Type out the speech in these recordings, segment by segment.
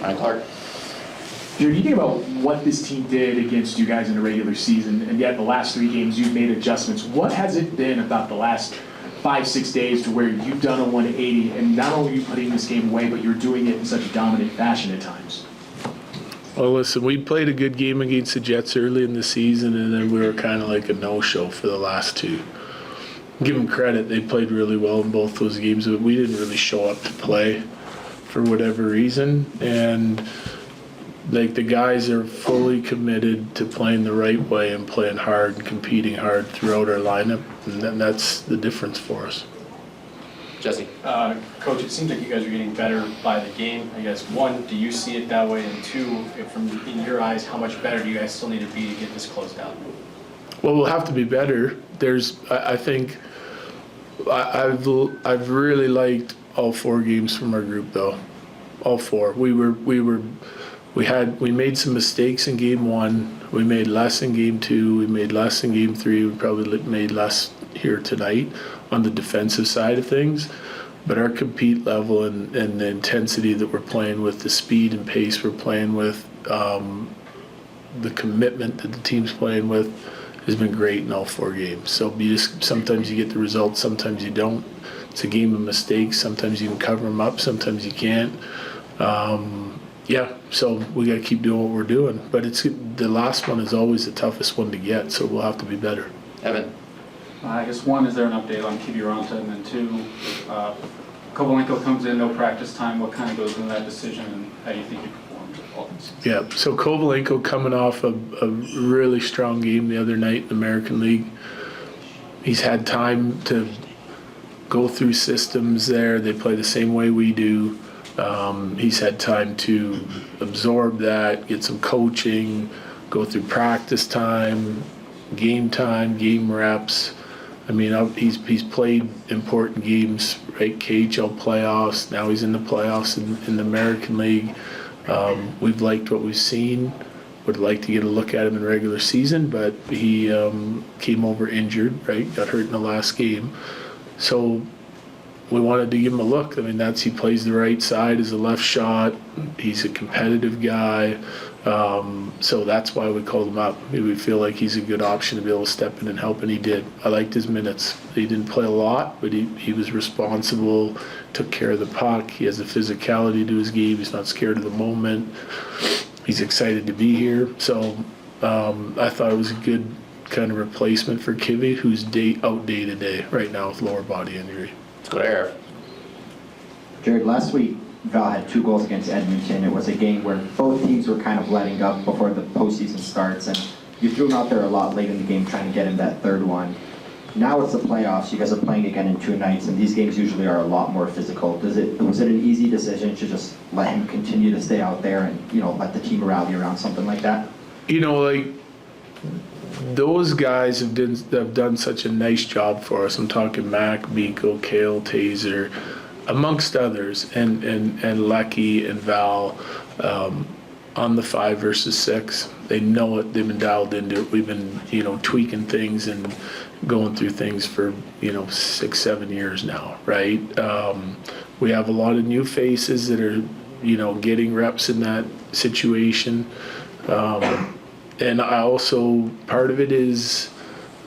Ryan Clark. Jared, you think about what this team did against you guys in the regular season, and yet the last 3 games you've made adjustments. What has it been about the last 5-6 days to where you've done a 180, and not only are you putting this game away, but you're doing it in such a dominant fashion at times? Well, listen, we played a good game against the Jets early in the season, and then we were kind of like a no-show for the last 2. Give them credit, they played really well in both those games, but we didn't really show up to play for whatever reason. And like, the guys are fully committed to playing the right way and playing hard and competing hard throughout our lineup, and then that's the difference for us. Jesse. Coach, it seems like you guys are getting better by the game. I guess, 1, do you see it that way? And 2, in your eyes, how much better do you guys still need to be to get this closed out? Well, we'll have to be better. I think I've really liked all 4 games from our group, though. All 4. We made some mistakes in game 1. We made less in game 2. We made less in game 3. We probably made less here tonight on the defensive side of things. But our compete level and the intensity that we're playing with, the speed and pace we're playing with, the commitment that the team's playing with has been great in all 4 games. So sometimes you get the results, sometimes you don't. It's a game of mistakes. Sometimes you can cover them up, sometimes you can't. So we got to keep doing what we're doing. But the last one is always the toughest one to get, so we'll have to be better. Evan. I guess 1, is there an update on Kiviranta? And then 2, Kovalenko comes in, no practice time. What kind of goes into that decision, and how do you think he performed all this? Yeah, so Kovalenko coming off a really strong game the other night in the American League. He's had time to go through systems there. They play the same way we do. He's had time to absorb that, get some coaching, go through practice time, game reps. I mean, he's played important games, right? KHL playoffs. Now he's in the playoffs in the American League. We've liked what we've seen. Would like to get a look at him in regular season, but he came over injured, right? Got hurt in the last game. So we wanted to give him a look. I mean, he plays the right side as a left shot. He's a competitive guy. So that's why we called him up. We feel like he's a good option to be able to step in and help, and he did. I liked his minutes. He didn't play a lot, but he was responsible, took care of the puck. He has a physicality to his game. He's not scared of the moment. He's excited to be here. So I thought it was a good kind of replacement for Kivy, who's out day to day right now with lower body injury. Let's go to Eric. Jared, last week Val had 2 goals against Edmonton. It was a game where both teams were kind of letting up before the postseason starts, and you threw him out there a lot late in the game trying to get him that 3rd one. Now it's the playoffs. You guys are playing again in 2 nights, and these games usually are a lot more physical. Was it an easy decision to just let him continue to stay out there and let the team rally around something like that? Those guys have done such a nice job for us. I'm talking Mac, Miko, Kale, Taser, amongst others, and Lecky and Val on the 5 versus 6. They know it. They've been dialed into it. We've been, tweaking things and going through things for, 6-7 years now, right? We have a lot of new faces that are, getting reps in that situation. And I also, part of it is,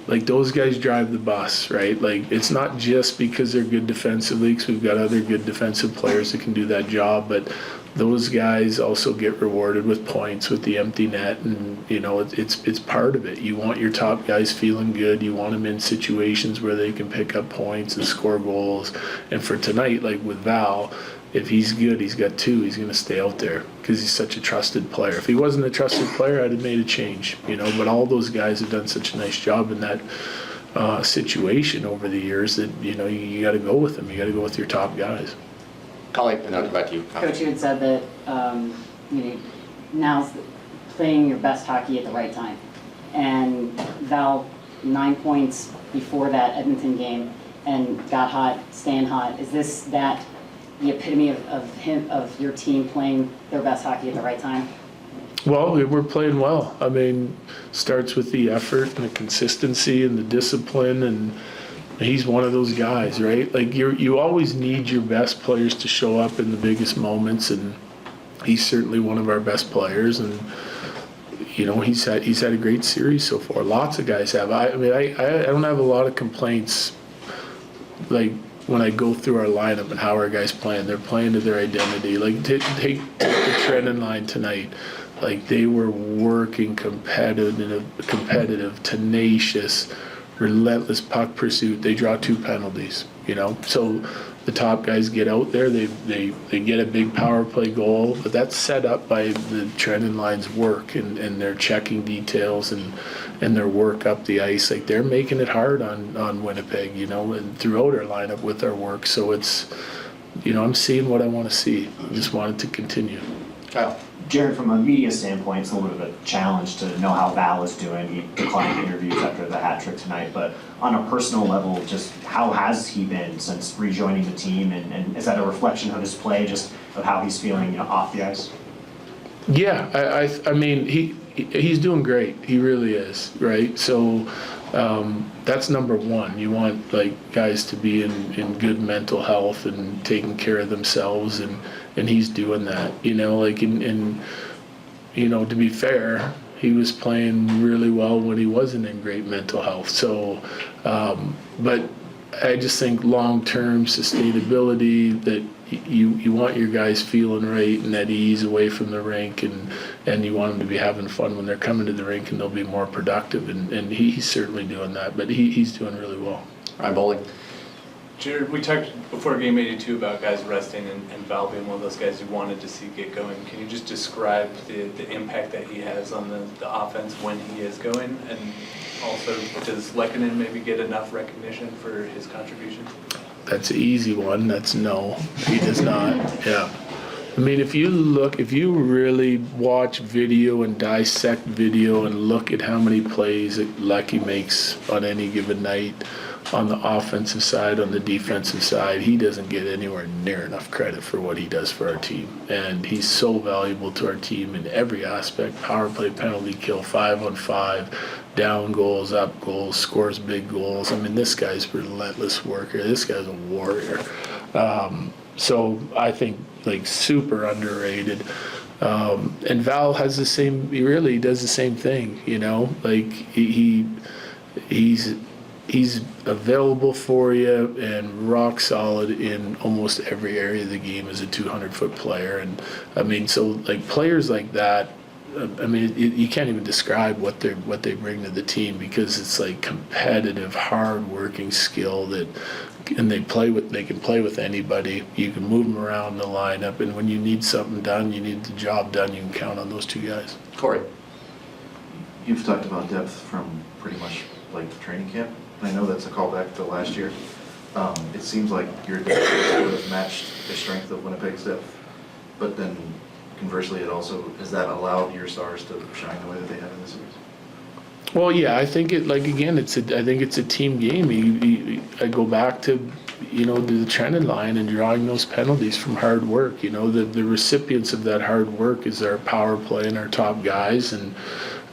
like, those guys drive the bus, right? Like, it's not just because they're good defensively, because we've got other good defensive players that can do that job, but those guys also get rewarded with points with the empty net, and it's part of it. You want your top guys feeling good. You want them in situations where they can pick up points and score goals. And for tonight, like with Val, if he's good, he's got 2, he's going to stay out there because he's such a trusted player. If he wasn't a trusted player, I'd have made a change, but all those guys have done such a nice job in that situation over the years that, you got to go with them. You got to go with your top guys. Colleen, and I'll come back to you. Coach, you had said that now's playing your best hockey at the right time. And Val, 9 points before that Edmonton game and got hot, staying hot. Is this the epitome of your team playing their best hockey at the right time? Well, we're playing well. I mean, starts with the effort and the consistency and the discipline, and he's one of those guys, right? Like, you always need your best players to show up in the biggest moments, and he's certainly one of our best players, and you know, he's had a great series so far. Lots of guys have. I mean, I don't have a lot of complaints, like when I go through our lineup and how our guys playing. They're playing to their identity. Like take the Trenton line tonight. Like they were working competitive, tenacious, relentless puck pursuit. They draw 2 penalties, you know. So the top guys get out there, they get a big power play goal, but that's set up by the Trenton line's work and their checking details and their work up the ice. Like they're making it hard on Winnipeg, you know, and throughout our lineup with our work. So it's, you know, I'm seeing what I want to see. I just want it to continue. Kyle. Jared, from a media standpoint, it's a little bit of a challenge to know how Val is doing. He declined interviews after the hat trick tonight, but on a personal level, just how has he been since rejoining the team, and is that a reflection of his play, just of how he's feeling, you know, off the ice? Yeah, I mean, he's doing great. He really is, right? So that's number one. You want like guys to be in good mental health and taking care of themselves, and he's doing that. You know, like in you know, to be fair, he was playing really well when he wasn't in great mental health. So, but I just think long-term sustainability, that you want your guys feeling right and at ease away from the rink, and you want them to be having fun when they're coming to the rink, and they'll be more productive, and he's certainly doing that, but he's doing really well. Ryan Bowling. Jared, we talked before game 82 about guys resting and Val being one of those guys you wanted to see get going. Can you just describe the impact that he has on the offense when he is going? And also, does Lehkonen maybe get enough recognition for his contribution? That's an easy one. That's no. He does not. Yeah. I mean, if you really watch video and dissect video and look at how many plays that Lecky makes on any given night, on the offensive side, on the defensive side, he doesn't get anywhere near enough credit for what he does for our team. And he's so valuable to our team in every aspect: power play, penalty kill, 5-on-5, down goals, up goals, scores big goals. I mean, this guy's a relentless worker. This guy's a warrior. So I think like super underrated. And Val has the same, he really does the same thing, you know, like he's available for you and rock solid in almost every area of the game as a 200-foot player. And I mean, so like players like that, I mean, you can't even describe what they bring to the team, because it's like competitive, hard-working skill that, and they can play with anybody. You can move them around the lineup, and when you need something done, you need the job done, you can count on those 2 guys. Corey. You've talked about depth from pretty much like the training camp. I know that's a callback to last year. It seems like your depth would have matched the strength of Winnipeg's depth, but then conversely, has that allowed your stars to shine the way that they have in this series? Well, yeah, I think I think it's a team game. I go back to, you know, the Trenton line and drawing those penalties from hard work. You know, the recipients of that hard work is our power play and our top guys. And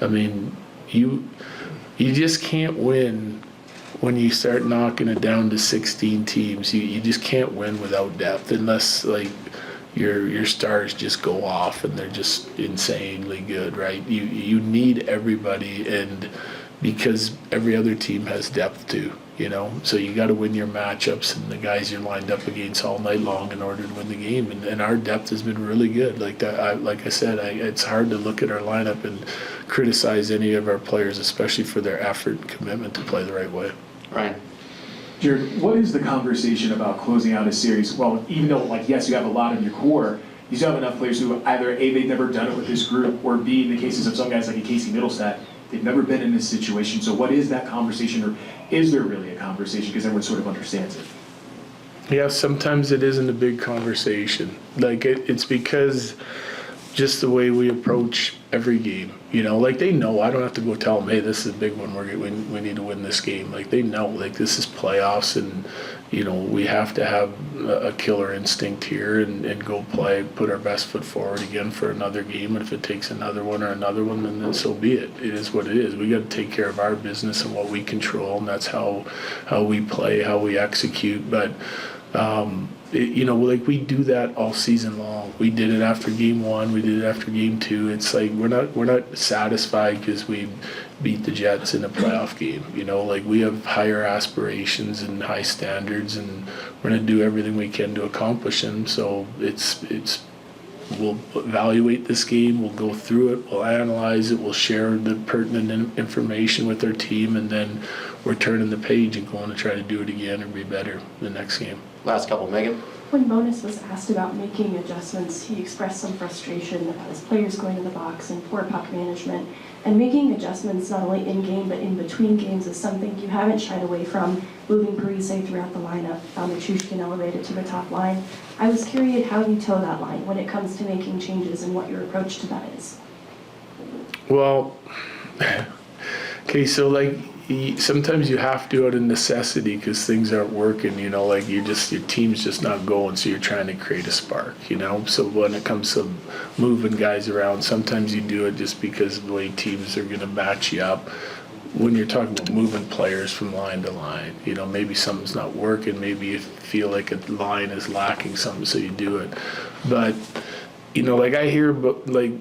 I mean, you just can't win when you start knocking it down to 16 teams. You just can't win without depth, unless like your stars just go off and they're just insanely good, right? You need everybody, and because every other team has depth too, you know. So you got to win your matchups and the guys you're lined up against all night long in order to win the game. And our depth has been really good. Like I said, it's hard to look at our lineup and criticize any of our players, especially for their effort and commitment to play the right way. Ryan. Jared, what is the conversation about closing out a series? Well, even though, like, yes, you have a lot in your core, you still have enough players who either A, they've never done it with this group, or B, in the cases of some guys like a Casey Middlestat, they've never been in this situation. So what is that conversation, or is there really a conversation? Because everyone sort of understands it. Yeah, sometimes it isn't a big conversation. Like it's because just the way we approach every game, you know, like they know. I don't have to go tell them, hey, this is a big one. We need to win this game. Like they know, like this is playoffs, and you know we have to have a killer instinct here and go play, put our best foot forward again for another game. And if it takes another one, then so be it. It is what it is. We got to take care of our business and what we control, and that's how we play, how we execute. But Like we do that all season long. We did it after game 1, we did it after game 2. It's like we're not satisfied because we beat the Jets in a playoff game. Like we have higher aspirations and high standards, and we're gonna do everything we can to accomplish them. So we'll evaluate this game, we'll go through it, we'll analyze it, we'll share the pertinent information with our team, and then we're turning the page and going to try to do it again or be better the next game. Last couple, Megan? When Bonus was asked about making adjustments, he expressed some frustration about his players going to the box and poor puck management. And making adjustments not only in-game but in between games is something you haven't shied away from, moving Parise throughout the lineup, Nichushkin elevated to the top line. I was curious how you toe that line when it comes to making changes and what your approach to that is. Well, okay, so like sometimes you have to out of necessity because things aren't working, like your team's just not going, so you're trying to create a spark, So when it comes to moving guys around, sometimes you do it just because of the way teams are going to match you up. When you're talking about moving players from line to line, maybe something's not working, maybe you feel like a line is lacking something, so you do it. But, like I hear about like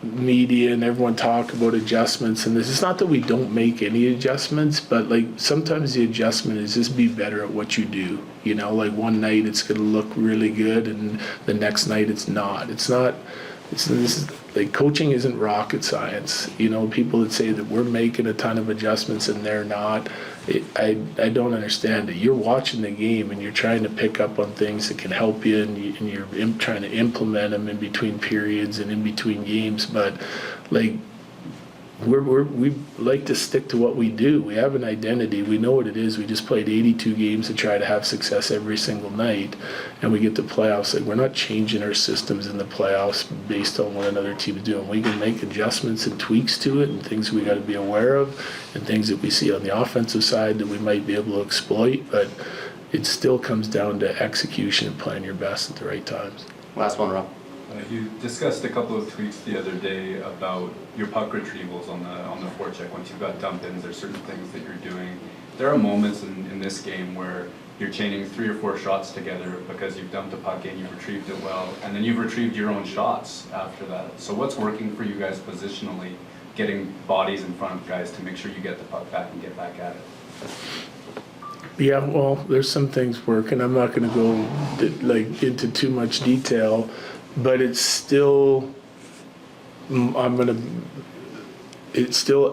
media and everyone talk about adjustments, and this is not that we don't make any adjustments, but like sometimes the adjustment is just be better at what you do. Like one night it's going to look really good, and the next night it's not. This is like coaching isn't rocket science. People that say that we're making a ton of adjustments and they're not, I don't understand it. You're watching the game and you're trying to pick up on things that can help you, and you're trying to implement them in between periods and in between games. But like we like to stick to what we do. We have an identity. We know what it is. We just played 82 games to try to have success every single night, and we get to playoffs. Like we're not changing our systems in the playoffs based on what another team is doing. We can make adjustments and tweaks to it, and things we got to be aware of, and things that we see on the offensive side that we might be able to exploit. But it still comes down to execution and playing your best at the right times. Last one, Rob. You discussed a couple of tweets the other day about your puck retrievals on the forecheck. Once you've got dump-ins, there's certain things that you're doing. There are moments in this game where you're chaining 3 or 4 shots together because you've dumped a puck in, you've retrieved it well, and then you've retrieved your own shots after that. So what's working for you guys positionally, getting bodies in front of guys to make sure you get the puck back and get back at it? Yeah, well, there's some things working. I'm not going to go into too much detail, but it's still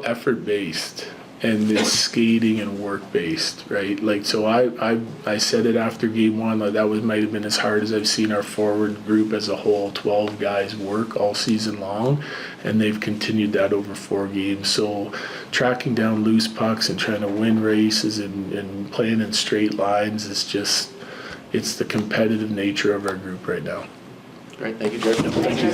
effort based, and it's skating and work based, right? Like, so I said it after game 1, like that might have been as hard as I've seen our forward group as a whole, 12 guys work all season long, and they've continued that over 4 games. So tracking down loose pucks and trying to win races and playing in straight lines is just, it's the competitive nature of our group right now. Great, thank you, Jared. Thank you.